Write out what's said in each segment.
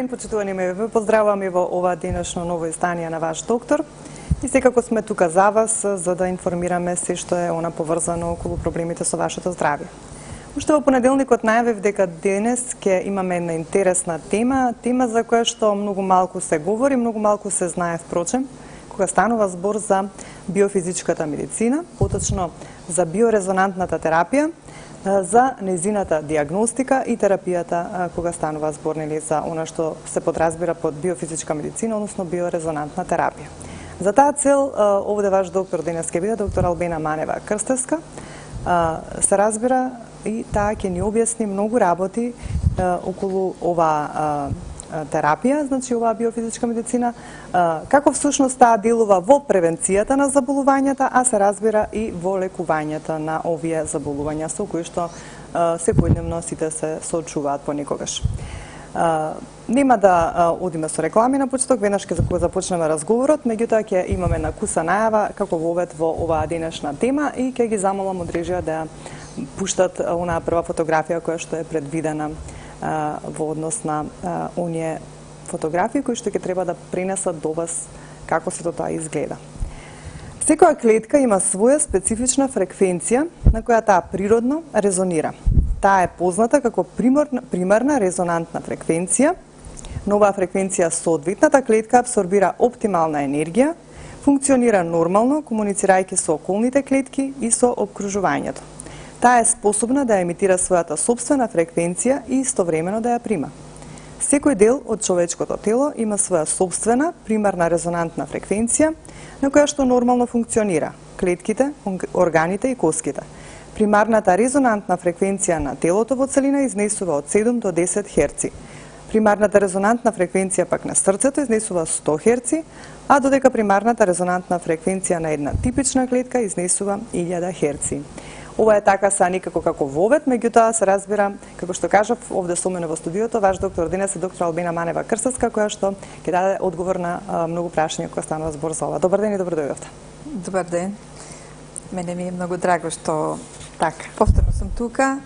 ден, почитувани ме, ве поздравувам и во ова денешно ново издание на Ваш доктор. И секако сме тука за вас, за да информираме се што е она поврзано околу проблемите со вашето здравје. Уште во понеделникот најавив дека денес ќе имаме една интересна тема за која што многу малку се говори, многу малку се знае впрочем, кога станува збор за биофизичката медицина, поточно за биорезонантната терапија, за нејзината диагностика и терапијата кога станува збор за она што се подразбира под биофизичка медицина, односно биорезонантна терапија. За таа цел овде ваш доктор денес ќе биде доктор Албена Манева Крстевска. Се разбира и таа ќе ни објасни многу работи околу оваа терапија, значи оваа биофизичка медицина, како всушност таа делува во превенцијата на заболувањата, а се разбира и во лекувањето на овие заболувања со кои што секојдневно сите се соочуваат понекогаш. Нема да одиме со реклами на почеток, веднаш ќе започнеме разговорот, меѓутоа ќе имаме на куса најава како вовед во оваа денешна тема и ќе ги замолам од режија да пуштат онаа прва фотографија која што е предвидена во однос на оние фотографии кои што ќе треба да пренесат до вас како сето тоа изгледа. Секоја клетка има своја специфична фреквенција на која таа природно резонира. Таа е позната како примарна резонантна фреквенција. На оваа фреквенција соодветната клетка абсорбира оптимална енергија, функционира нормално, комуницирајќи со околните клетки и со опкружувањето. Таа е способна да емитира својата сопствена фреквенција и истовремено да ја прима. Секој дел од човечкото тело има своја сопствена примарна резонантна фреквенција на која што нормално функционира клетките, органите и коските. Примарната резонантна фреквенција на телото во целина изнесува од 7 до 10 Хц. Примарната резонантна фреквенција пак на срцето изнесува 100 Хц, а додека примарната резонантна фреквенција на една типична клетка изнесува 1000 Хц. Ова е така са никако како вовед, меѓутоа се разбира, како што кажав, овде со мене во студиото, ваш доктор денес е доктор Албена Манева Крстевска, која што ќе даде одговор на многу прашања кога станува збор за ова. Добар ден и добро дојдовте. Добар ден. Мене ми е многу драго што повторно сум тука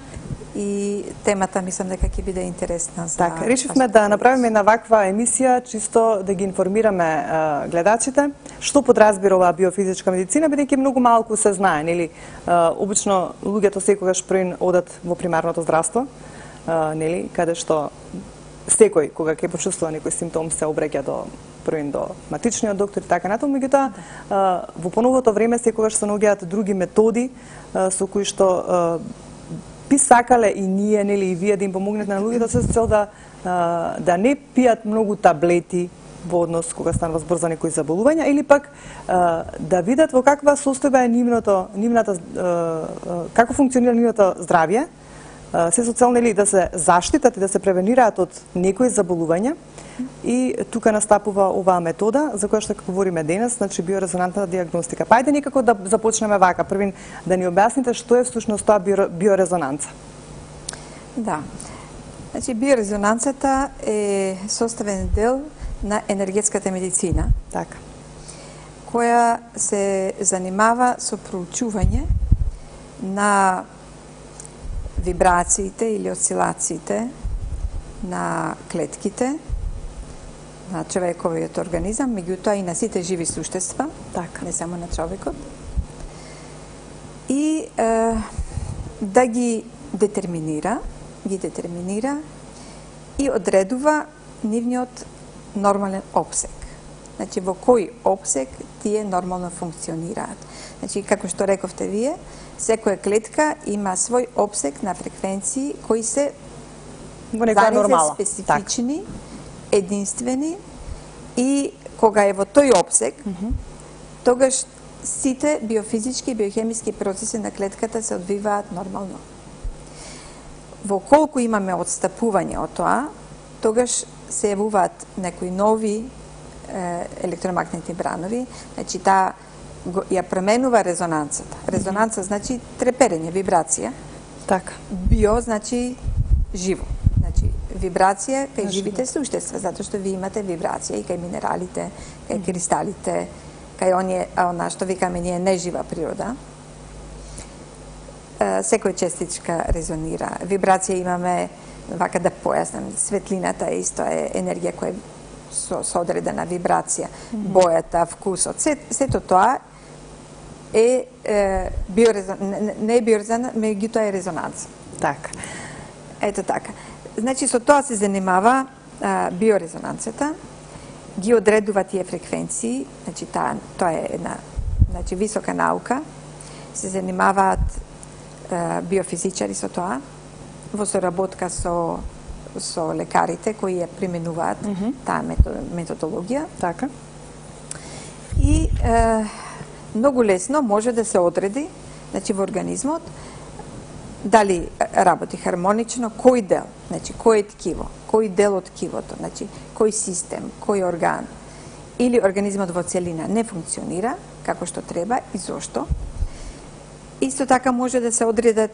и темата мислам дека ќе биде интересна за... Така, решивме да направиме една ваква емисија, чисто да ги информираме гледачите, што подразбира оваа биофизичка медицина, бидејќи многу малку се знае, нели? Обично луѓето секогаш првин одат во примарното здравство, нели, каде што секој кога ќе почувствува некој симптом се обраќа до матичниот доктор и така натаму, меѓутоа во поновото време секогаш се наоѓаат други методи со кои што би сакале и ние, нели, и вие да им помогнете на луѓето се цел да не пијат многу таблети во однос кога станува збор за некои заболувања или пак да видат во каква состојба е како функционира нивното здравје, се со цел, нели, да се заштитат и да се превенираат од некои заболувања. И тука настапува оваа метода за која што говориме денес, значи биорезонантната диагностика. Па ајде некако да започнеме вака, првин да ни објасните што е всушност тоа биорезонанца. Да. Значи биорезонанцата е составен дел на енергетската медицина. Така. Која се занимава со проучување на вибрациите или осцилациите на клетките на човековиот организам, меѓутоа и на сите живи суштества, не само на човекот, и да ги детерминира и одредува нивниот нормален опсек. Значи, во кој опсек тие нормално функционираат. Значи, како што рековте вие, секоја клетка има свој опсек на фреквенции кои се специфични, единствени и кога е во тој опсек, тогаш сите биофизички и биохемиски процеси на клетката се одвиваат нормално. Во колку имаме отстапување од тоа, тогаш се јавуваат некои нови електромагнетни бранови, значи таа ја променува резонанцата. Резонанца значи треперење, вибрација. Така. Био значи живо. Значи вибрација кај живите суштества, затоа што ви имате вибрација и кај минералите, кај кристалите, кај она што викаме ние нежива природа. Секој честичка резонира. Вибрација имаме вака да појаснам, светлината исто е енергија која е со одредена вибрација, бојата, вкусот, сето тоа е не е биорезонанс, меѓутоа е резонанс. Така. Ето така. Значи, со тоа се занимава биорезонансата, ги одредува тие фреквенции, значи тоа е една висока наука, се занимаваат биофизичари со тоа, во соработка со лекарите кои ја применуваат таа методологија. Така. И многу лесно може да се одреди, значи во организмот, дали работи хармонично, кој дел, значи кој е ткиво, кој дел од ткивото, значи кој систем, кој орган, или организмот во целина не функционира како што треба и зошто. Исто така може да се одредат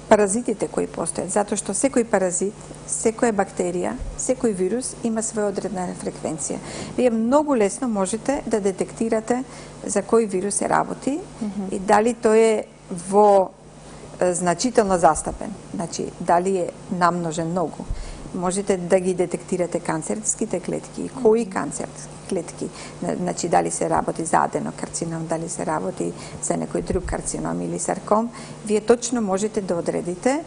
паразитите кои постојат, затоа што секој паразит, секоја бактерија, секој вирус има своја одредена фреквенција. Вие многу лесно можете да детектирате за кој вирус се работи и дали тој е во значително застапен, значи дали е намножен многу. Можете да ги детектирате канцерските клетки, кои канцерски клетки, значи дали се работи за аденокарцином, дали се работи за некој друг карцином или сарком, вие точно можете да одредите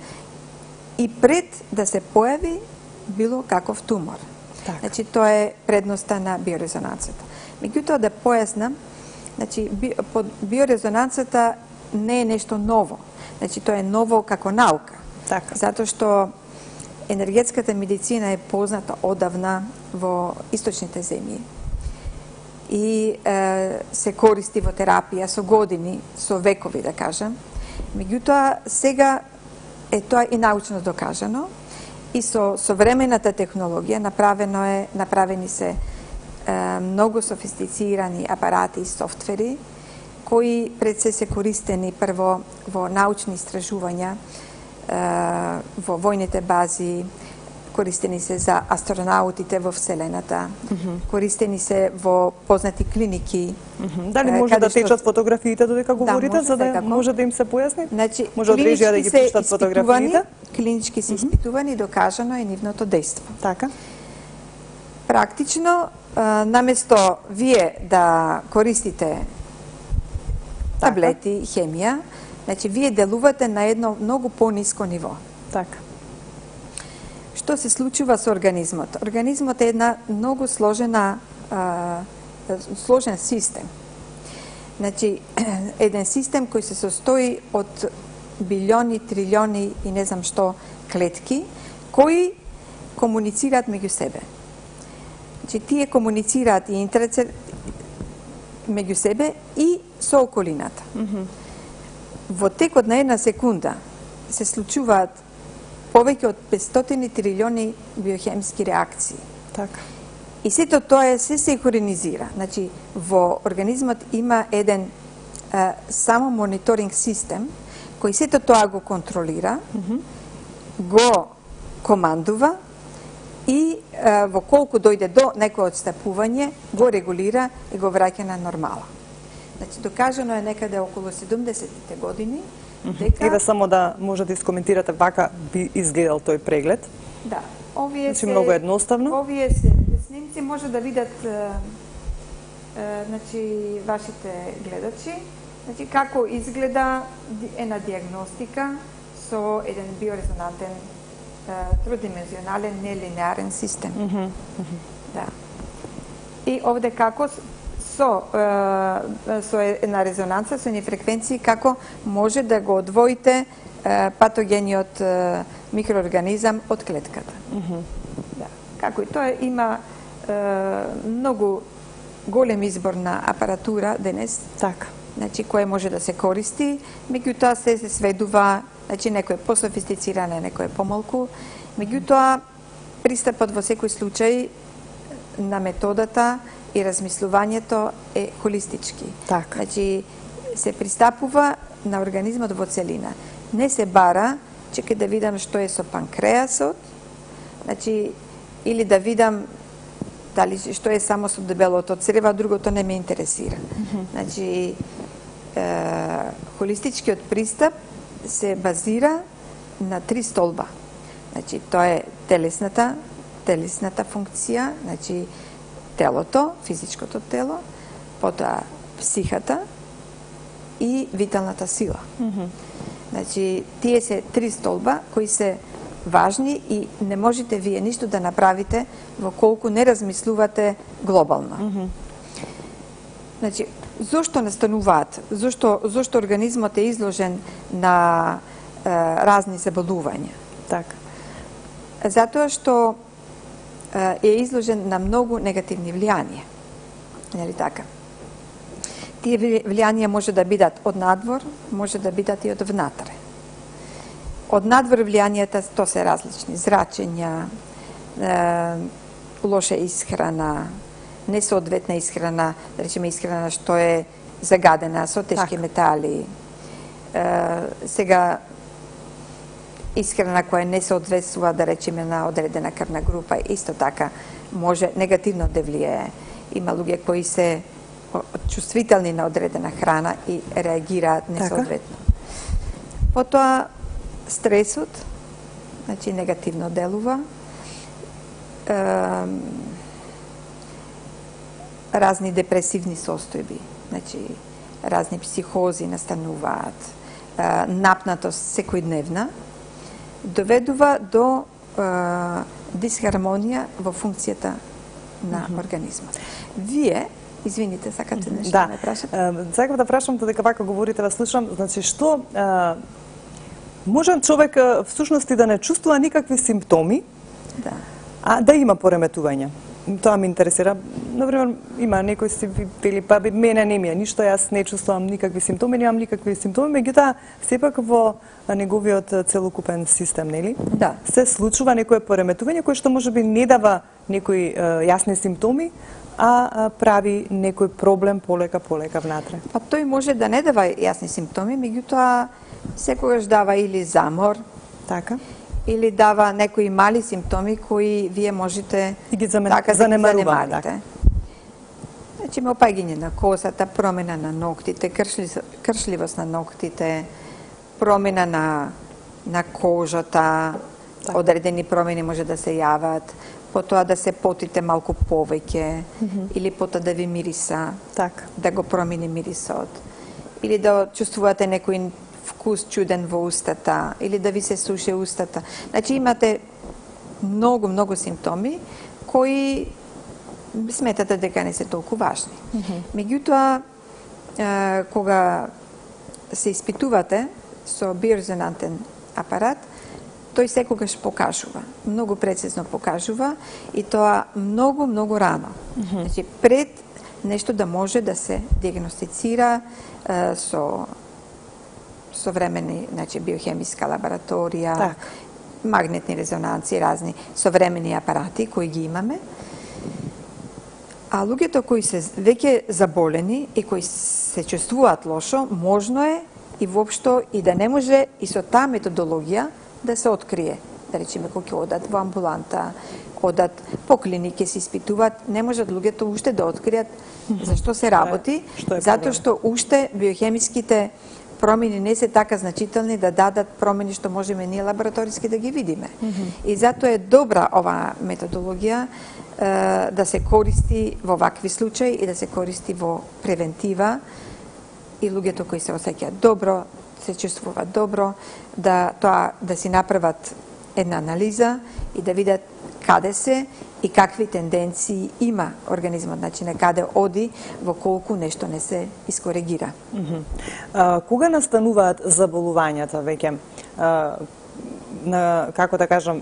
и пред да се појави било каков тумор. Так. Значи тоа е предноста на биорезонансата. Меѓутоа да појаснам, значи биорезонансата не е нешто ново. Значи тоа е ново како наука. Така. Затоа што енергетската медицина е позната одавна во источните земји и се користи во терапија со години, со векови да кажам. Меѓутоа сега е тоа и научно докажано и со современата технологија направени се многу софистицирани апарати и софтвери кои пред се користени прво во научни истражувања, во војните бази, користени се за астронаутите во Вселената, користени се во познати клиники. Дали може да течат фотографиите додека говорите, за да може да им се појасни? Значи, може од режија да ги пуштат фотографиите? Клинички се испитувани, докажано е нивното дејство. Така. Практично, наместо вие да користите таблети, хемија, значи вие делувате на едно многу пониско ниво. Така. Што се случува со организмот? Организмот е една многу сложен систем. Значи, еден систем кој се состои од билиони, трилиони и не знам што клетки, кои комуницираат меѓу себе. Значи, тие комуницираат и меѓу себе и со околината. Во текот на една секунда се случуваат повеќе од 500 трилиони биохемски реакции. Така. И сето тоа се синхронизира. Значи, во организмот има еден само мониторинг систем кој сето тоа го контролира, го командува и во колку дојде до некој отстапување, го регулира и го враќа на нормала. Значи, докажано е некаде околу 70-тите години дека... Еве само да може да искоментирате вака би изгледал тој преглед. Да. Овие значи, многу едноставно. Овие се снимци може да видат значи вашите гледачи, значи како изгледа една диагностика со еден биорезонантен тридимензионален нелинеарен систем. Да. И овде како со една резонанца, со едни фреквенции, како може да го одвоите патогениот микроорганизам од клетката. Да. Како и тоа има многу голем избор на апаратура денес, така, значи кој може да се користи, меѓутоа се сведува, значи некој е пософистициран, некој е помалку, меѓутоа пристапот во секој случај на методата и размислувањето е холистички. така. Значи се пристапува на организмот во целина. Не се бара, чекај да видам што е со панкреасот, значи или да видам дали што е само со дебелото црево, другото не ме интересира. Значи холистичкиот пристап се базира на 3 столба. Значи, тоа е телесната функција, значи телото, физичкото тело, потоа психата и виталната сила. Значи, тие се три столба кои се важни и не можете вие ништо да направите во колку не размислувате глобално. Значи, зошто настануваат? Зошто организмот е изложен на разни заболувања? Така. Затоа што е изложен на многу негативни влијанија. Нели така? Тие влијанија може да бидат од надвор, може да бидат и од внатре. Од надвор влијанијата то се различни. Зрачења, лоша исхрана, несоодветна исхрана, да речеме исхрана што е загадена со тешки метали. Сега исхрана која не соодветствува, да речеме, на одредена крвна група, исто така може негативно да влијае. Има луѓе кои се чувствителни на одредена храна и реагираат несоодветно. Потоа стресот, значи негативно делува. Разни депресивни состојби, значи разни психози настануваат, напнатост секојдневна, доведува до дисхармонија во функцијата на организмот. Вие, извините, сакате нешто да ме прашате? Сакам да прашам, додека вака говорите, да слушам, значи што може човек всушност и да не чувствува никакви симптоми, а да има пореметување? Тоа ме интересира. Например, има некој си вели, па мене не ми е ништо, јас не чувствувам никакви симптоми, немам никакви симптоми, меѓутоа сепак во неговиот целокупен систем, нели? Да. Се случува некое пореметување кое што можеби не дава некои јасни симптоми, а прави некој проблем полека внатре. Па тој може да не дава јасни симптоми, меѓутоа секогаш дава или замор, така, или дава некои мали симптоми кои вие можете и ги занемарите. Значи, опаѓање на косата, промена на ноктите, кршливост на ноктите, промена на кожата, одредени промени може да се јават, потоа да се потите малку повеќе, или потоа да ви мириса, да го промени мирисот, или да чувствувате некој вкус чуден во устата, или да ви се суше устата. Значи имате многу симптоми кои сметате дека не се толку важни. Меѓутоа, кога се испитувате со биорезонантен апарат, тој секогаш покажува, многу прецизно покажува и тоа многу рано. Значи, пред нешто да може да се диагностицира со современи, значи биохемиска лабораторија, магнетни резонанци, разни современи апарати кои ги имаме. А луѓето кои се веќе заболени и кои се чувствуваат лошо, можно е и воопшто и да не може и со таа методологија да се открие. Да речеме, кога одат во амбуланта, одат по клиники, се испитуваат, не можат луѓето уште да откријат зашто се работи, затоа што уште биохемиските промени не се така значителни да дадат промени што можеме ние лабораториски да ги видиме. И затоа е добра оваа методологија да се користи во вакви случаи и да се користи во превентива и луѓето кои се осеќаат добро, се чувствуваат добро, да си направат една анализа и да видат каде се и какви тенденции има организмот, значи на каде оди во колку нешто не се искоригира. Кога настануваат заболувањата веќе? Како да кажам,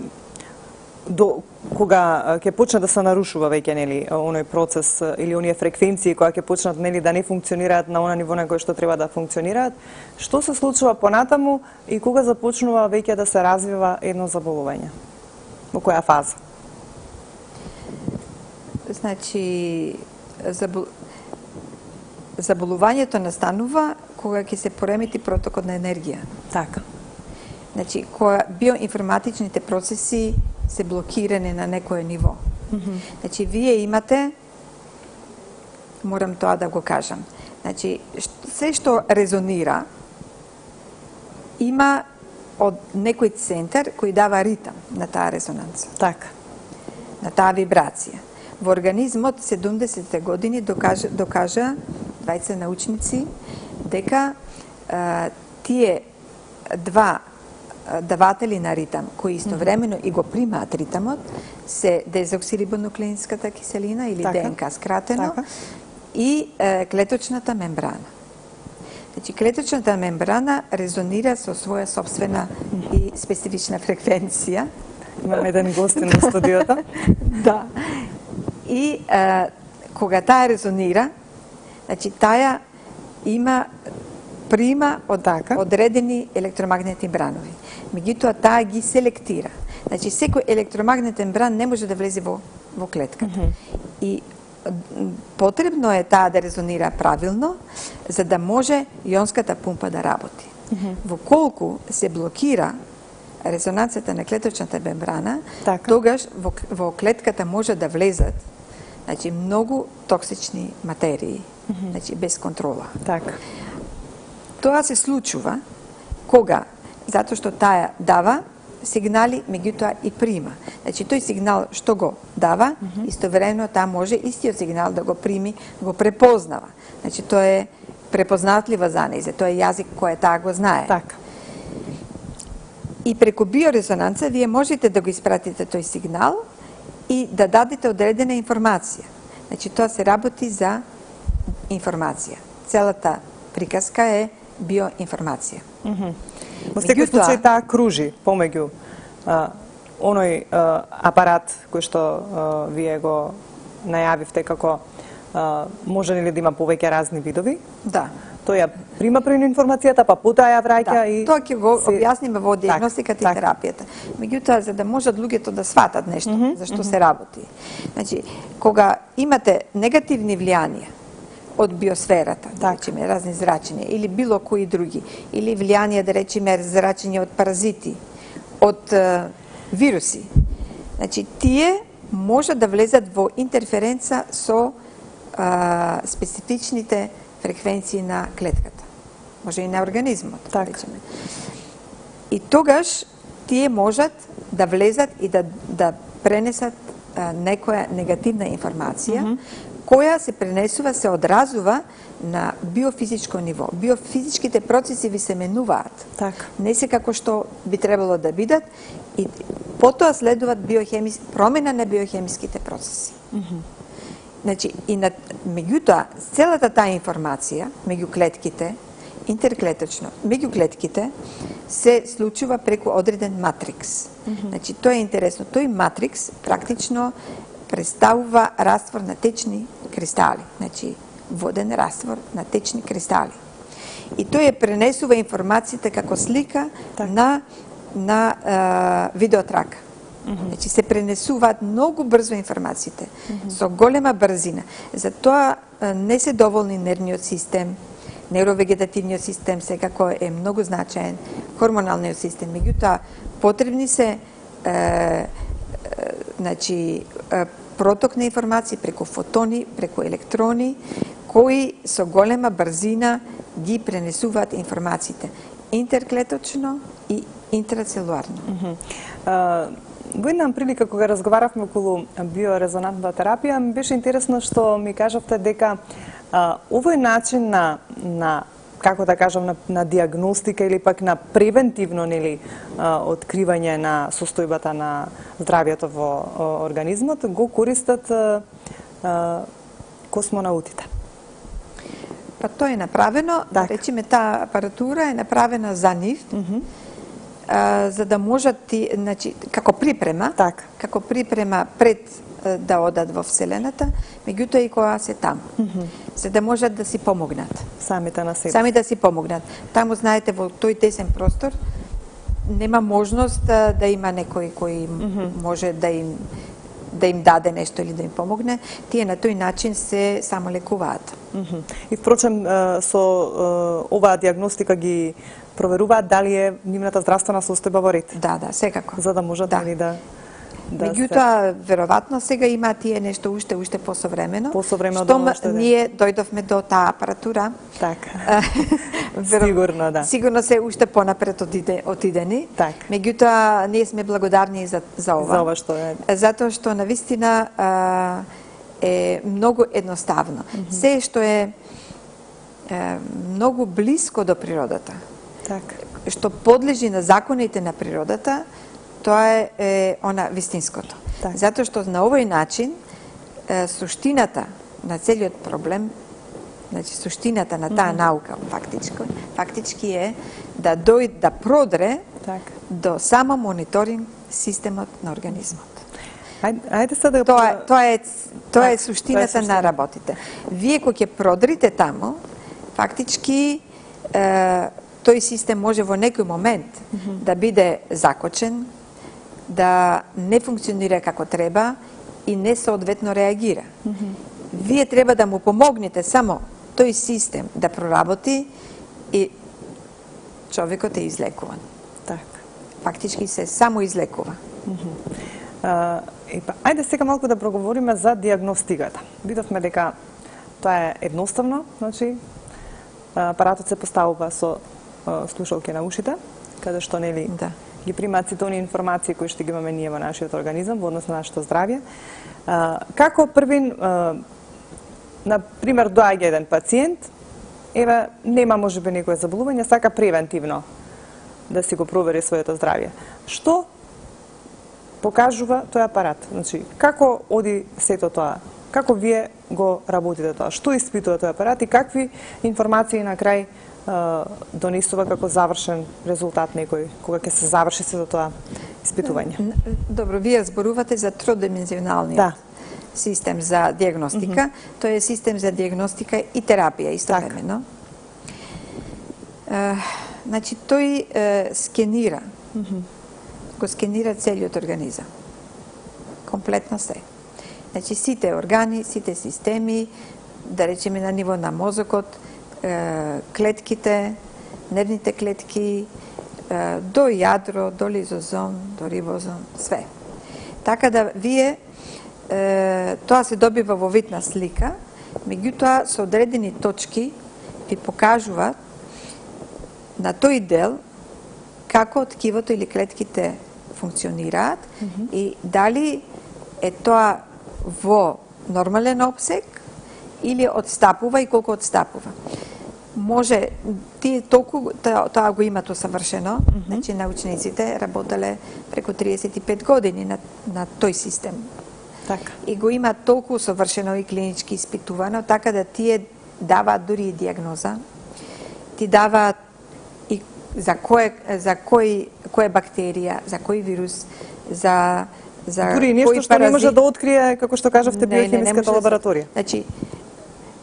кога ќе почне да се нарушува веќе, нели, оној процес или оние фреквенции кои ќе почнат, нели, да не функционираат на она ниво на кое што треба да функционираат, што се случува понатаму и кога започнува веќе да се развива едно заболување? Во која фаза? Значи, заболувањето настанува кога ќе се поремети протокот на енергија. Така. Значи, кога биоинформатичните процеси се блокирани на некое ниво. Значи, вие имате, морам тоа да го кажам, значи, се што резонира, има од некој центар кој дава ритам на таа резонанца, Така. на таа вибрација. Во организмот 70-те години докажа двајца научници дека тие два даватели на ритам, кои истовремено и го примаат ритамот, се дезоксирибонуклеинската киселина или Така. ДНК скратено, Така. и клеточната мембрана. Значи, клеточната мембрана резонира со своја собствена и специфична фреквенција. Имаме еден гостин во студиото. Да. И кога таа резонира, значи таа прима од Така. одредени електромагнетни бранови. Меѓутоа таа ги селектира. Значи секој електромагнетен бран не може да влезе во клетката. И потребно е таа да резонира правилно, за да може јонската пумпа да работи. Во колку се блокира резонанцията на клеточната мембрана, Така. тогаш во клетката може да влезат многу токсични материи, без контрола. Така. Тоа се случува кога, затоа што таа дава сигнали, меѓутоа и прима. Значи, тој сигнал што го дава, истовремено таа може истиот сигнал да го прими, го препознава. Значи, тоа е препознатливо за нејзе, тоа е јазик кој таа го знае. Така. И преку биорезонанца вие можете да го испратите тој сигнал и да дадете одредена информација. Значи, тоа се работи за информација. Целата приказка е биоинформација. Во секој случај таа кружи помеѓу оној апарат кој што вие го најавивте како може ли да има повеќе разни видови. Да. Тој ја прима првно информацијата, па потоа ја враќа и Тоа ќе го објасниме во диагностиката и терапијата. Меѓутоа, за да можат луѓето да сватат нешто за што се работи. Значи, кога имате негативни влијанија од биосферата, да речеме, разни зрачења, или било кои други, или влијанија, да речеме, зрачења од паразити, од вируси. Значи, тие може да влезат во интерференца со специфичните фреквенции на клетката. Може и на организмот, да речеме. И тогаш тие можат да влезат и да пренесат некоја негативна информација, која се пренесува, се одразува на биофизичко ниво. Биофизичките процеси ви се менуваат. Така. Не се како што би требало да бидат и потоа следуваат промена на биохемиските процеси. Значи, и меѓутоа, целата таа информација меѓу клетките, интерклеточно, меѓу клетките, се случува преку одреден матрикс. Значи, тоа е интересно. Тој матрикс практично представува раствор на течни кристали. Значи, воден раствор на течни кристали. И тој ја пренесува информацијата како слика на видеотрака. Значи, се пренесуваат многу брзо информациите, со голема брзина. Затоа не се доволни нервниот систем, нейровегетативниот систем секако е многу значаен, хормоналниот систем. Меѓутоа, потребни се проток на информации преку фотони, преку електрони, кои со голема брзина ги пренесуваат информациите интерклеточно и интрацелуларно. Во една прилика кога разговаравме околу биорезонантна терапија, ми беше интересно што ми кажавте дека овој начин на како да кажам на диагностика или пак на превентивно откривање на состојбата на здравјето во организмот го користат космонаутите. Па тоа е направено, речеме таа апаратура е направена за нив. За да можат значи, како припрема пред да одат во Вселената, меѓутоа и кога се таму. За да можат да си помогнат. Самите на себе. Сами да си помогнат. Таму, знаете, во тој тесен простор нема можност да има некој кој може да им даде нешто или да им помогне. Тие на тој начин се самолекуваат. И впрочем, со оваа диагностика ги проверуваат дали е нивната здравствена состојба во ред. Да, секако. За да можат да Меѓутоа, веројатно сега има тие нешто уште посовремено. Посовремено Штом уште, да. ние дојдовме до таа апаратура. Така. Сигурно, да. Сигурно се уште понапред отидени. Така. Меѓутоа, ние сме благодарни за ова. За ова што е. Затоа што навистина е многу едноставно. Се што е многу блиско до природата. Така. Што подлежи на законите на природата, тоа е она вистинското. Так. Затоа што на овој начин суштината на целиот проблем, значи суштината на таа наука фактички е да продре Така. до само мониторинг системот на организмот. Ајде сега да Тоа е суштината на работите. Вие кога ќе продрите таму, фактички тој систем може во некој момент да биде закочен, да не функционира како треба и не соодветно реагира. Вие треба да му помогнете само тој систем да проработи и човекот е излекуван. Така. Фактички се само излекува. Ајде сега малку да проговориме за диагностиката. Видовме дека тоа е едноставно, значи апаратот се поставува со слушалки на ушите, каде што нели ги примаат сите оние информации кои што ги имаме ние во нашиот организам во однос на нашето здравје. Како првин, на пример, доаѓа еден пациент, еве нема можеби некое заболување, сака превентивно да си го провери своето здравје. Што покажува тој апарат? Значи, како оди сето тоа? Како вие го работите тоа? Што испитува тој апарат и какви информации на крај донесува како завршен резултат некој, кога ќе се заврши сето тоа испитување? Добро, вие зборувате за тродимензионалниот систем за диагностика. Тој е систем за диагностика и терапија истовремено. Значи, тој скенира, го скенира целиот организам. Комплетно се. Значи, сите органи, сите системи, да речеме на ниво на мозокот, клетките, нервните клетки, до јадро, до лизозом, до рибозом, све. Така да вие тоа се добива во вид на слика, меѓутоа со одредени точки ви покажуваат на тој дел како ткивото или клетките функционираат и дали е тоа во нормален опсек или отстапува и колку отстапува. Може, тие толку тоа го имат усавршено, значи научниците работеле преку 35 години на тој систем. Така. И го имат толку усавршено и клинички испитувано, така да тие даваат дури и диагноза, ти даваат и за која бактерија, за кој вирус, за дури нешто што не може да открие, како што кажавте, биохемиската лабораторија. Значи,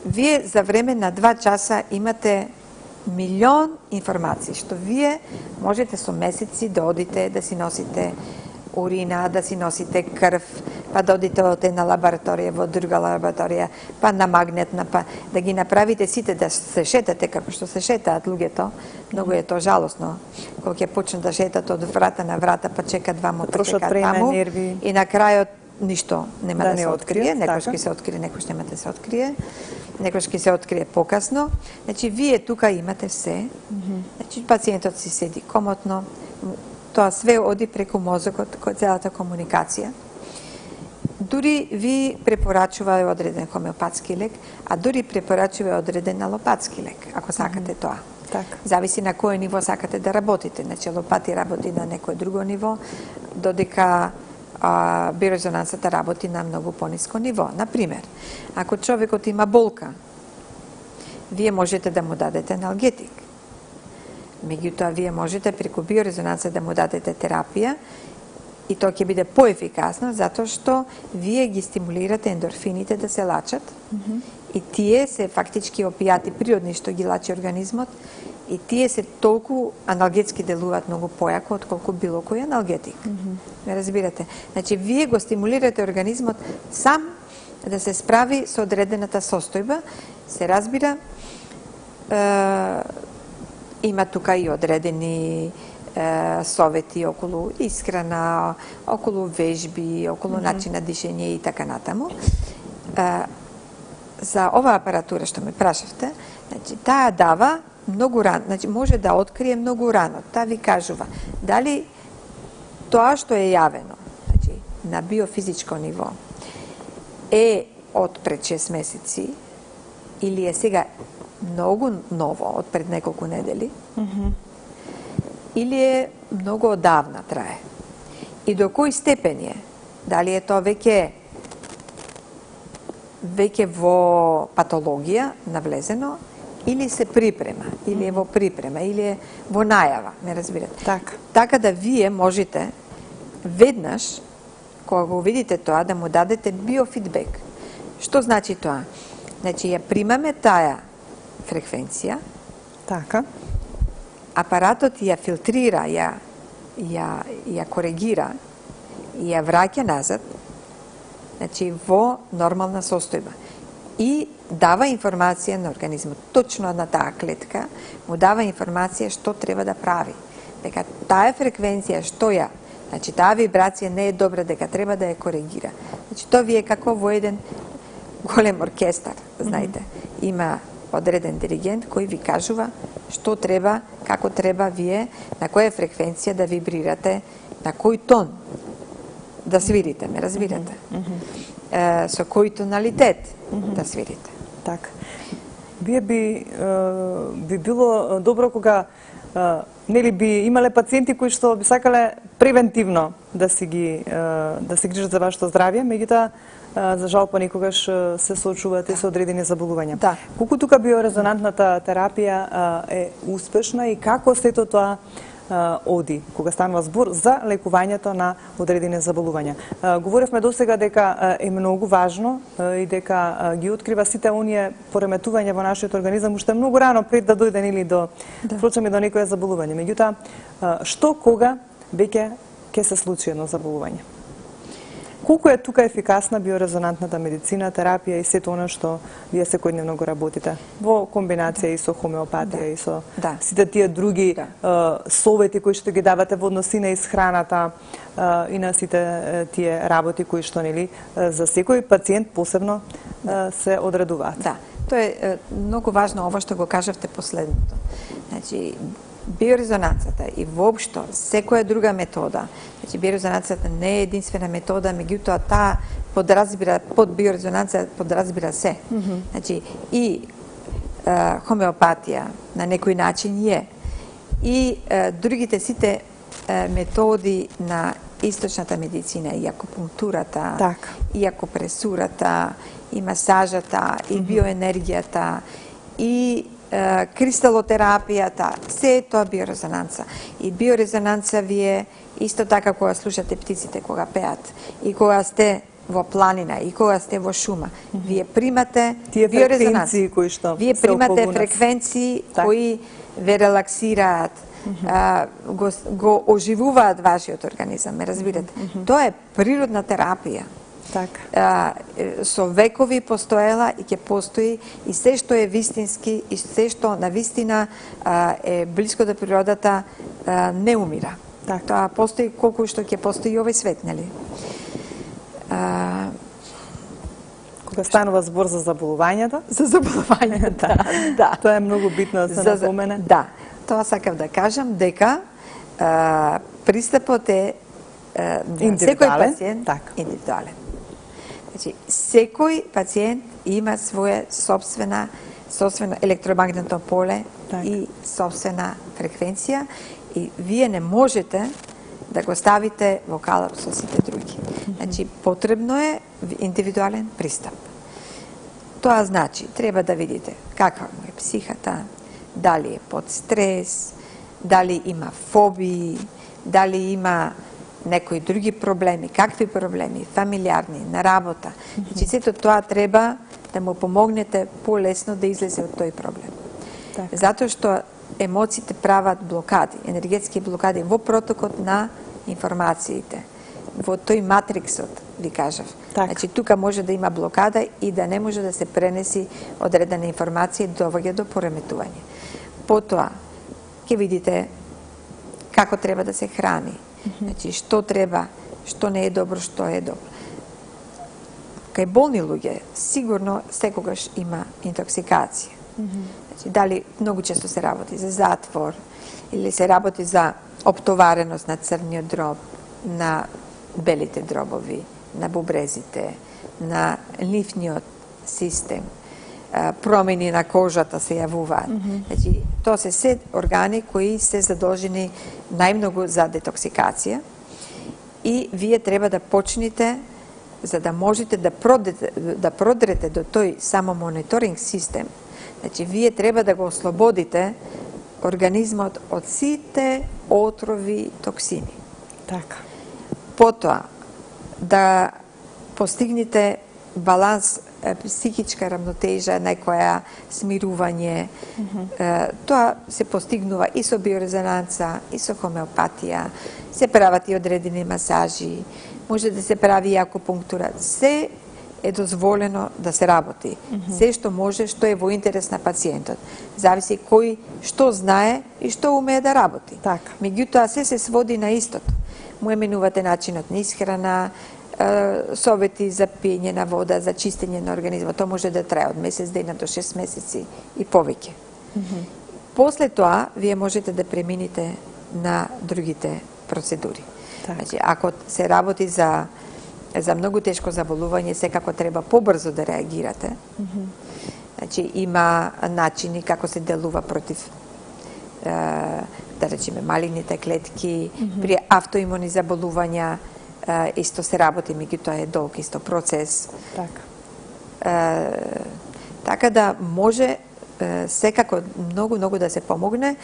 вие за време на 2 часа имате милион информации, што вие можете со месеци да одите, да си носите урина, да си носите крв, па да одите од една лабораторија во друга лабораторија, па на магнетна, па да ги направите сите да се шетате како што се шетаат луѓето. Многу е тоа жалосно. Кога ќе почнат да шетат од врата на врата, па чекат двамо, па чекат таму, и на крајот ништо нема да се открие, некош ќе се открие, некош нема да се открие, некош ќе се открие покасно. Значи, вие тука имате се, значи, пациентот си седи комотно, тоа све оди преку мозокот, целата комуникација. Дури ви препорачува одреден хомеопатски лек, а дури препорачува одреден алопатски лек, ако сакате тоа. Так. Зависи на кој ниво сакате да работите. Значи, алопати работи на некој друго ниво, додека биорезонансата работи на многу пониско ниво. Например, ако човекот има болка, вие можете да му дадете аналгетик. Меѓутоа, вие можете преку биорезонанса да му дадете терапија и тоа ќе биде поефикасно, затоа што вие ги стимулирате ендорфините да се лачат и тие се фактички опијати природни што ги лачи организмот и тие се толку аналгетски делуваат многу појако отколку било кој аналгетик. Ме разбирате? Значи, вие го стимулирате организмот сам да се справи со одредената состојба. Се разбира, има тука и одредени совети околу исхрана, околу вежби, околу начин на дишење и така натаму. За оваа апаратура што ме прашавте, значи таа дава многу рано, значи може да открие многу рано. Таа ви кажува дали тоа што е јавено, значи на биофизичко ниво е од пред 6 месеци или е сега многу ново од пред неколку недели, или е многу одавна трае. И до кој степен е? Дали е тоа веќе во патологија навлезено, или се припрема, или е во припрема, или е во најава, ме разбирате. Така да вие можете веднаш, кога го видите тоа, да му дадете биофидбек. Што значи тоа? Значи, ја примаме таа фреквенција, апаратот ја филтрира, ја коригира и ја враќа назад, значи во нормална состојба. И дава информација на организмот, точно на таа клетка, му дава информација што треба да прави. Дека таа фреквенција што ја, значи таа вибрација не е добра, дека треба да ја коригира. Значи тоа ви е како во еден голем оркестар, знаете. Има одреден диригент кој ви кажува што треба, како треба вие, на која фреквенција да вибрирате, на кој тон да свирите, ме разбирате? Со кој тоналитет да свирите. Така. Вие би било добро кога нели би имале пациенти кои што би сакале превентивно да си грижат за вашето здравје, меѓутоа за жал понекогаш се соочувате со одредени заболувања. Колку тука биорезонантната терапија е успешна и како сето тоа оди, кога станува збор за лекувањето на одредени заболувања. Говоревме досега дека е многу важно и дека ги открива сите оние пореметувања во нашиот организам уште многу рано пред да дојде или до впрочем и до некое заболување. Меѓутоа, што кога веќе ќе се случи едно заболување? Колку е тука ефикасна биорезонантната медицина, терапија и сето она што вие секојдневно го работите во комбинација и со хомеопатија и со сите тие други совети кои што ги давате во односи на исхраната и на сите тие работи кои што нели за секој пациент посебно се одредуваат. Да, тоа е многу важно ова што го кажавте последното. Значи биорезонанцата и воопшто секоја друга метода, значи биорезонанцата не е единствена метода, меѓутоа таа под биорезонанца подразбира се. Значи и хомеопатија на некој начин е, и другите сите методи на источната медицина, и акупунктурата, и акупресурата, и масажата, и биоенергијата, и кристалотерапијата, се е тоа биорезонанца. И биорезонанца вие исто така кога слушате птиците кога пеат, и кога сте во планина, и кога сте во шума, вие примате биорезонанци кои што вие примате фреквенции кои ве релаксираат, го оживуваат вашиот организам, ме разбирате. Тоа е природна терапија. Со векови постоела и ќе постои, и се што е вистински и се што на вистина е близко до природата не умира. Тоа постои колку што ќе постои овој свет, нели? Кога станува збор за заболувањата? За заболувањата, да. Тоа е многу битно да се напомене. Да, тоа сакав да кажам дека пристапот е секој пациент индивидуален. Значи, секој пациент има своја собствено електромагнетно поле и собствена фреквенција, и вие не можете да го ставите во калап со сите други. Значи, потребно е индивидуален пристап. Тоа значи, треба да видите каква му е психата, дали е под стрес, дали има фобии, дали има некои други проблеми, какви проблеми, фамилиарни, на работа. Значи, сето тоа треба да му помогнете полесно да излезе од тој проблем. Затоа што емоциите прават блокади, енергетски блокади во протокот на информациите, во тој матриксот, ви кажав. Значи, тука може да има блокада и да не може да се пренеси одредена информација и доваѓа до пореметување. Потоа, ќе видите како треба да се храни. Значи, што треба, што не е добро, што е добро. Кај болни луѓе, сигурно секогаш има интоксикација. Значи, дали многу често се работи за затвор, или се работи за оптовареност на црниот дроб, на белите дробови, на бубрезите, на ливниот систем, промени на кожата се јавуваат. Значи, тоа се органи кои се задолжени најмногу за детоксикација и вие треба да почнете, за да можете да продрете до тој самомониторинг систем. Значи, вие треба да го ослободите организмот од сите отрови, токсини. Така. Потоа, да постигнете баланс, психичка рамнотежа, некоја смирување. Тоа се постигнува и со биорезонанца, и со хомеопатија, се прават и одредени масажи, може да се прави и акупунктура. Се е дозволено да се работи. Се што може, што е во интерес на пациентот. Зависи кој што знае и што умее да работи. Така. Меѓутоа, се своди на истото. Му еменувате начинот на исхрана, совети за пиење на вода, за чистење на организмот. Тоа може да трае од месец дена до 6 месеци и повеќе. После тоа, вие можете да премините на другите процедури. Значи, ако се работи за многу тешко заболување, секако треба побрзо да реагирате. Значи, има начини како се делува против, да речеме, малигните клетки, при автоимуни заболувања, исто се работи, меѓутоа е долг исто процес. Така да може секако многу да се помогне,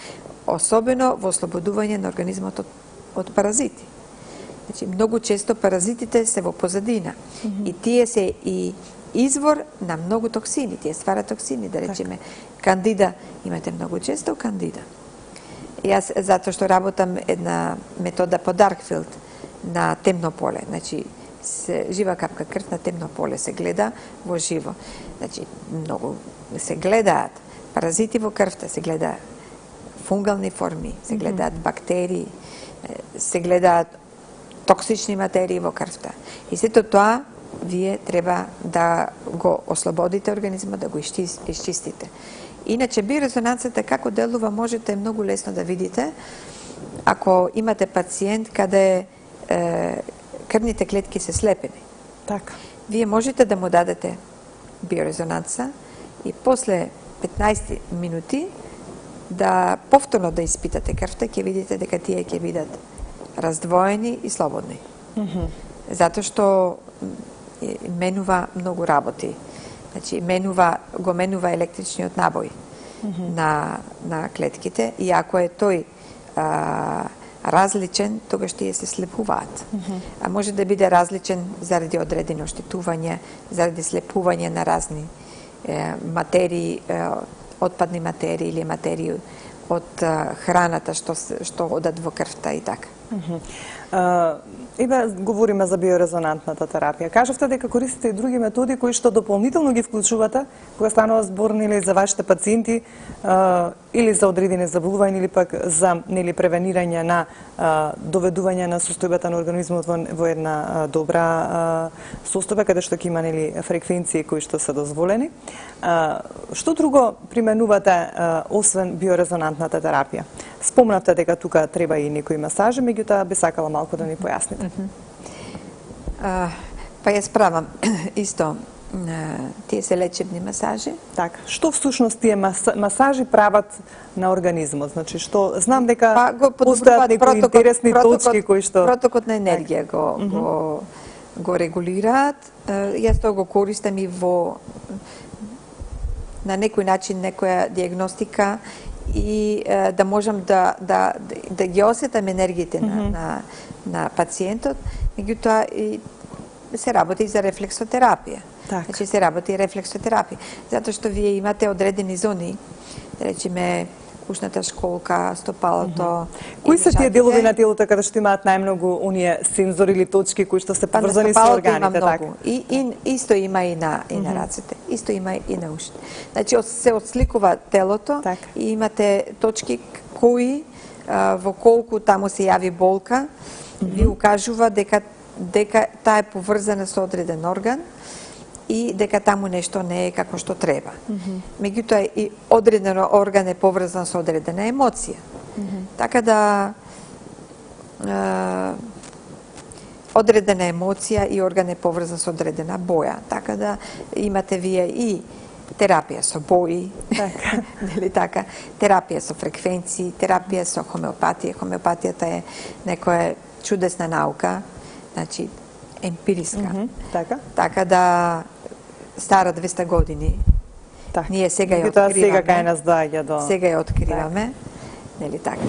особено во ослободување на организмот од паразити. Значи, многу често паразитите се во позадина и тие се и извор на многу токсини, тие стварат токсини, да речеме, кандида, имате многу често кандида. Јас, затоа што работам една метода по Даркфилд, на темно поле, значи жива капка крв на темно поле се гледа во живо. Значи, многу се гледаат паразити во крвта, се гледа фунгални форми, се гледаат бактерии, се гледаат токсични материи во крвта. И сето тоа вие треба да го ослободите организмот, да го исчистите. Иначе биорезонансата како делува можете многу лесно да видите ако имате пациент каде крвните клетки се слепени. Така. Вие можете да му дадете биорезонанса и после 15 минути да повторно да испитате крвта, ќе видите дека тие ќе бидат раздвоени и слободни. Затоа што менува многу работи. Значи, го менува електричниот набој на клетките и ако е тој различен, тогаш тие се слепуваат. А може да биде различен заради одредени оштетувања, заради слепување на разни материи, отпадни материи или материи од храната што одат во крвта и така. Еве говориме за биорезонантната терапија. Кажавте дека користите и други методи кои што дополнително ги вклучувате кога станува збор нели за вашите пациенти или за одредени заболувања или пак за нели превенирање на доведување на состојбата на организмот во една добра состојба каде што ќе има нели фреквенции кои што се дозволени. Што друго применувате освен биорезонантната терапија? Спомнавте дека тука треба и некои масажи, меѓутоа би сакала малку да ни појасните. Па јас правам исто тие се лечебни масажи. Така, што всушност тие масажи прават на организмот? Значи што знам дека постојат некои интересни точки кои што протокот на енергија го регулираат. Јас тоа го користам и на некој начин некоја диагностика и да можам да ги осетам енергиите на пациентот, меѓутоа и се работи за рефлексотерапија. Значи се работи рефлексотерапија, затоа што вие имате одредени зони, да речеме ушната школка, стопалото. Кои се тие делови на телото каде што имаат најмногу оние сензори или точки кои што се поврзани со органите, така? И исто има и на рацете, исто има и на ушите. Значи се отсликува телото и имате точки кои во колку таму се јави болка, ви укажува дека таа е поврзана со одреден орган и дека таму нешто не е како што треба. Меѓутоа и одреден орган е поврзан со одредена емоција. Така да одредена емоција и орган е поврзан со одредена боја. Така да имате вие и терапија со бои, нели така, терапија со фреквенции, терапија со хомеопатија. Хомеопатијата е некоја чудесна наука, значи емпириска. Така да стара 200 години. Ние сега ја откриваме. Сега кај нас доаѓа до. Сега ја откриваме, нели така.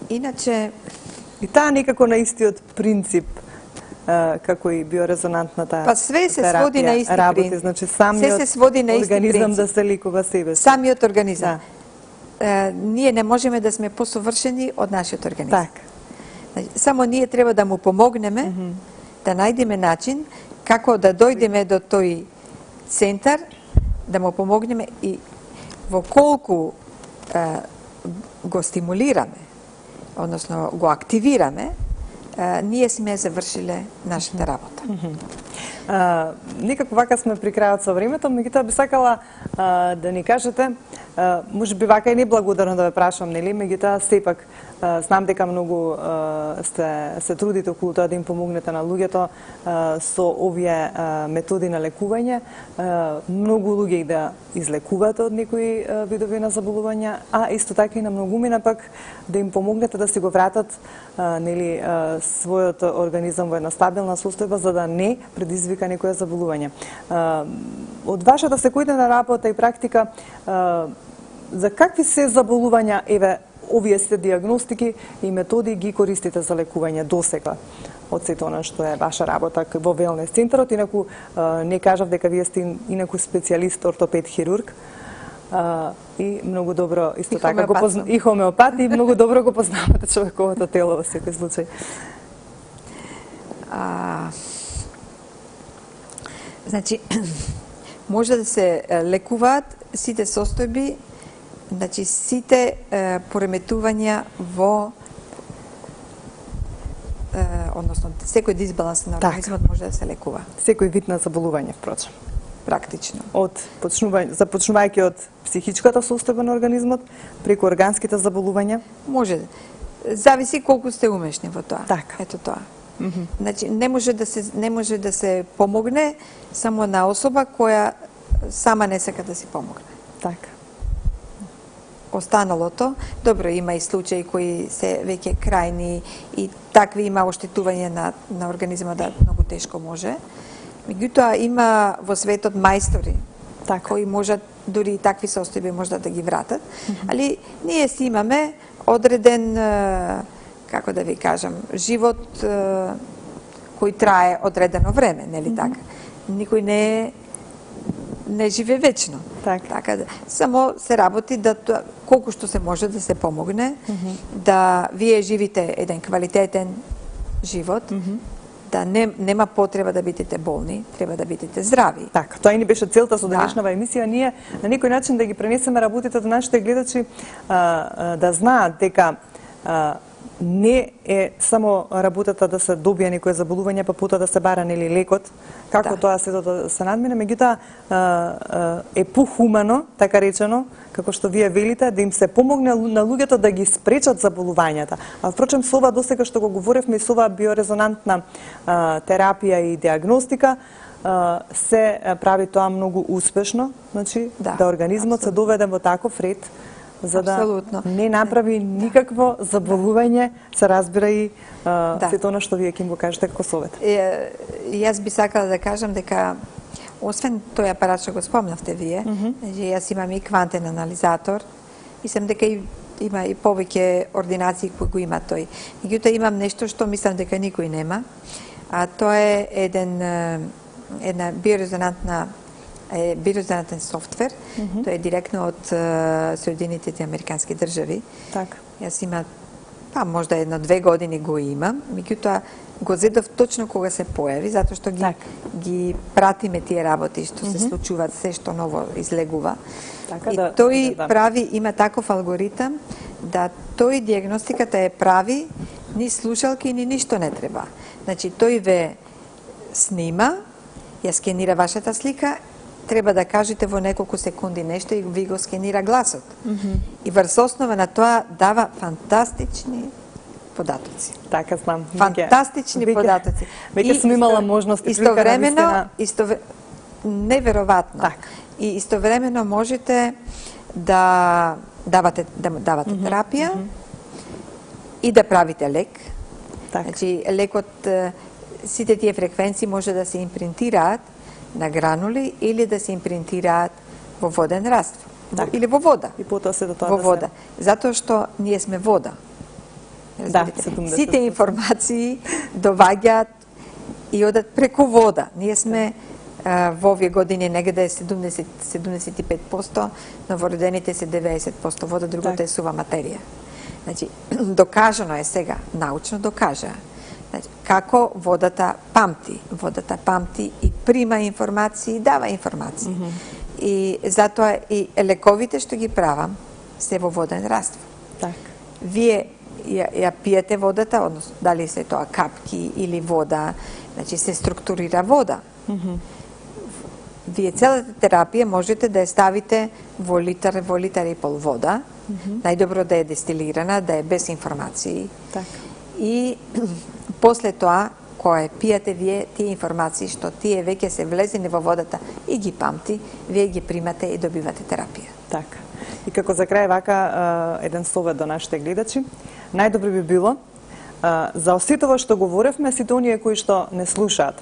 Иначе и таа некако на истиот принцип како и биорезонантната па све се своди на исти работи, значи самиот организам да се лекува себе си. Самиот организам. Ние не можеме да сме посовршени од нашиот организам. Само ние треба да му помогнеме, да најдеме начин како да дојдеме до тој центар, да му помогнеме и во колку го стимулираме, односно го активираме, ние сме завршиле нашата работа. Некако вака сме при крајот со времето, меѓутоа би сакала да ни кажете, може би вака и неблагодарно да ве прашам, нели, меѓутоа сепак знам дека многу се трудите околу тоа да им помогнете на луѓето со овие методи на лекување. Многу луѓе и да излекуваат од некои видови на заболувања, а исто така и на многумина пак да им помогнете да си го вратат нели својот организам во една стабилна состојба за да не предизвика некое заболување. Од вашата секојдневна работа и практика за какви се заболувања еве овие се диагностики и методи ги користите за лекување досега од сето она што е ваша работа во Велнес центарот? Инаку не кажав дека вие сте инаку специјалист ортопед хирург и многу добро исто и така и хомеопат и многу добро го познавате човековото тело во секој случај. Значи може да се лекуваат сите состојби, значи сите пореметувања во односно секој дисбаланс на организмот може да се лекува. Секој вид на заболување, впрочем. Практично. Започнувајќи од психичката состојба на организмот, преку органските заболувања. Може. Зависи колку сте умешни во тоа. Така. Ето тоа. Значи не може да се помогне само на особа која сама не сака да си помогне. Така. Останалото, добро, има и случаи кои се веќе крајни и такви има оштетување на организмот да многу тешко може. Меѓутоа има во светот мајстори кои можат дури и такви состојби можат да ги вратат. Али ние си имаме одреден, како да ви кажам, живот кој трае одредено време, нели така? Никој не живе вечно. Така да само се работи да колку што се може да се помогне, да вие живите еден квалитетен живот, да нема потреба да бидете болни, треба да бидете здрави. Така, тоа и ни беше целта со денешнава емисија, ние на некој начин да ги пренесеме работите до нашите гледачи, да знаат дека не е само работата да се добие некое заболување, па потоа да се бара нели лекот, како тоа сето да се надмине, меѓутоа е похумано, така речено, како што вие велите, да им се помогне на луѓето да ги спречат заболувањата. А впрочем со ова досега што го говоревме и со оваа биорезонантна терапија и диагностика, се прави тоа многу успешно, значи да организмот се доведе во таков ред за да не направи никакво заболување, се разбира и сето она што вие ќе им го кажете како совет. Јас би сакала да кажам дека освен тој апарат што го спомнавте вие, јас имам и квантен анализатор, мислам дека има и повеќе ординации кои го има тој. Меѓутоа имам нешто што мислам дека никој нема, а тоа е една биорезонантен софтвер, тоа е директно од Соединетите Американски држави. Така. Јас имам, можда 1-2 години го имам, меѓутоа го зедов точно кога се појави, затоа што ги пратиме тие работи што се случуваат, се што ново излегува. И тој прави, има таков алгоритам, да тој диагностиката е прави, ни слушалки, ни ништо не треба. Значи, тој ве снима, ја скенира вашата слика, треба да кажете во неколку секунди нешто и ви го скенира гласот. И врз основа на тоа дава фантастични податоци. Така знам. Фантастични податоци. Веќе сум имала можност и истовремено, неверојатно. Так. И истовремено можете да давате терапија и да правите лек. Так. Значи, лекот, сите тие фреквенции може да се импринтираат на гранули или да се импринтираат во воден раствор. Или во вода. И потоа се до тоа во вода. Затоа што ние сме вода. Да, сите информации доваѓаат и одат преку вода. Ние сме во овие години негде 75%, новородените се 90%, вода, другото е сува материја. Значи, докажано е сега, научно докажа, значи, како водата памти. Водата памти и прима информации и дава информации. И затоа и лековите што ги правам се во воден раствор. Так. Вие ја пиете водата, односно дали се тоа капки или вода, значи се структурира вода. Вие целата терапија можете да ја ставите во литар и пол вода, најдобро да е дестилирана, да е без информации. Так. И после тоа, кога ја пиете вие тие информации што тие веќе се влезени во водата и ги памти, вие ги примате и добивате терапија. Така. И како за крај вака еден совет до нашите гледачи, најдобро би било за сите ова што говоревме, сите оние кои што не слушаат,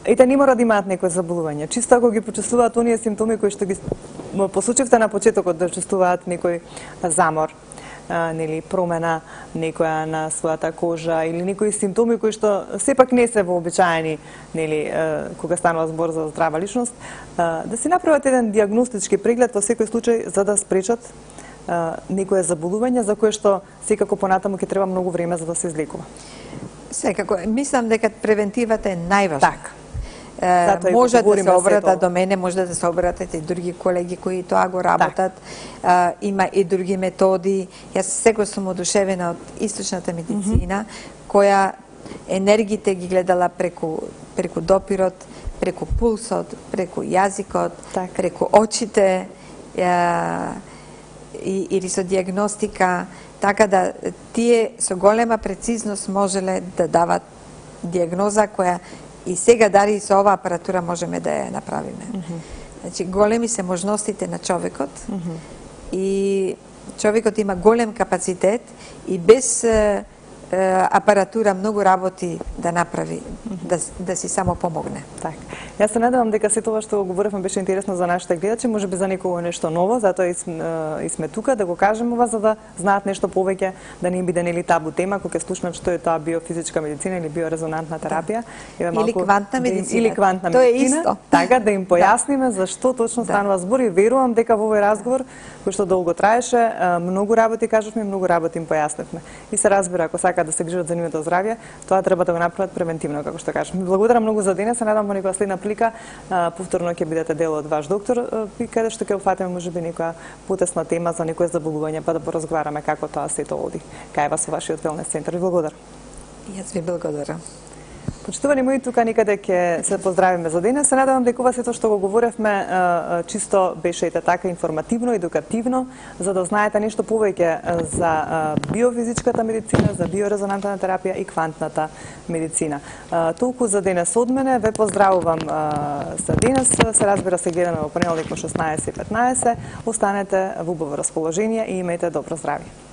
ете не мора да имаат некои заболување. Чисто ако ги почувствуваат оние симптоми кои што ги посочивте на почетокот, да чувствуваат некој замор, нели промена некоја на својата кожа или некои симптоми кои што сепак не се вообичаени, нели кога станува збор за здрава личност, да си направат еден дијагностички преглед во секој случај за да спречат некое заболување за кое што секако понатаму ќе треба многу време за да се излекува. Секако, мислам дека превентивата е најважна. Так. Може да се обратат до мене, може да се обратат и други колеги кои тоа го работат. Има и други методи. Јас секој сум одушевена од источната медицина, која енергите ги гледала преку допирот, преку пулсот, преку јазикот, преку очите, или со диагностика, така да тие со голема прецизност можеле да дават диагноза која и сега дари со оваа апаратура можеме да ја направиме. Значи, големи се можностите на човекот и човекот има голем капацитет и без апаратура многу работи да направи, да си само помогне. Так. Јас се надевам дека сето ова што го говоревме беше интересно за нашите гледачи, можеби за некого нешто ново, затоа и сме тука да го кажеме ова за да знаат нешто повеќе, да не биде нели табу тема кога ќе слушнат што е тоа биофизичка медицина или биорезонантна терапија, или квантна медицина. Или квантна медицина. Тоа е исто. Така да им појасниме за што точно станува збор и верувам дека во овој разговор кој што долго траеше, многу работи кажавме, многу работи им појаснивме. И се разбира ако сакаат да се грижат за нивното здравје, тоа треба да го направат превентивно, како што кажам. Благодарам многу за денес, се надам во некоја следна прилика повторно ќе бидете дел од ваш доктор и каде што ќе уфатиме можеби некоја потесна тема за некое заболување, па да поразговараме како тоа сето оди. Кај вас во вашиот велнес центар. Ви благодарам. Јас ви благодарам. Почитувани мои, тука никаде ќе се поздравиме за денес. Се надевам дека ова сето што го говоревме чисто беше така информативно, едукативно, за да знаете нешто повеќе за биофизичката медицина, за биорезонантна терапија и квантната медицина. Толку за денес од мене, ве поздравувам за денес. Се разбира се гледаме во понеделник во 16:15. Останете во убаво расположение и имајте добро здравје.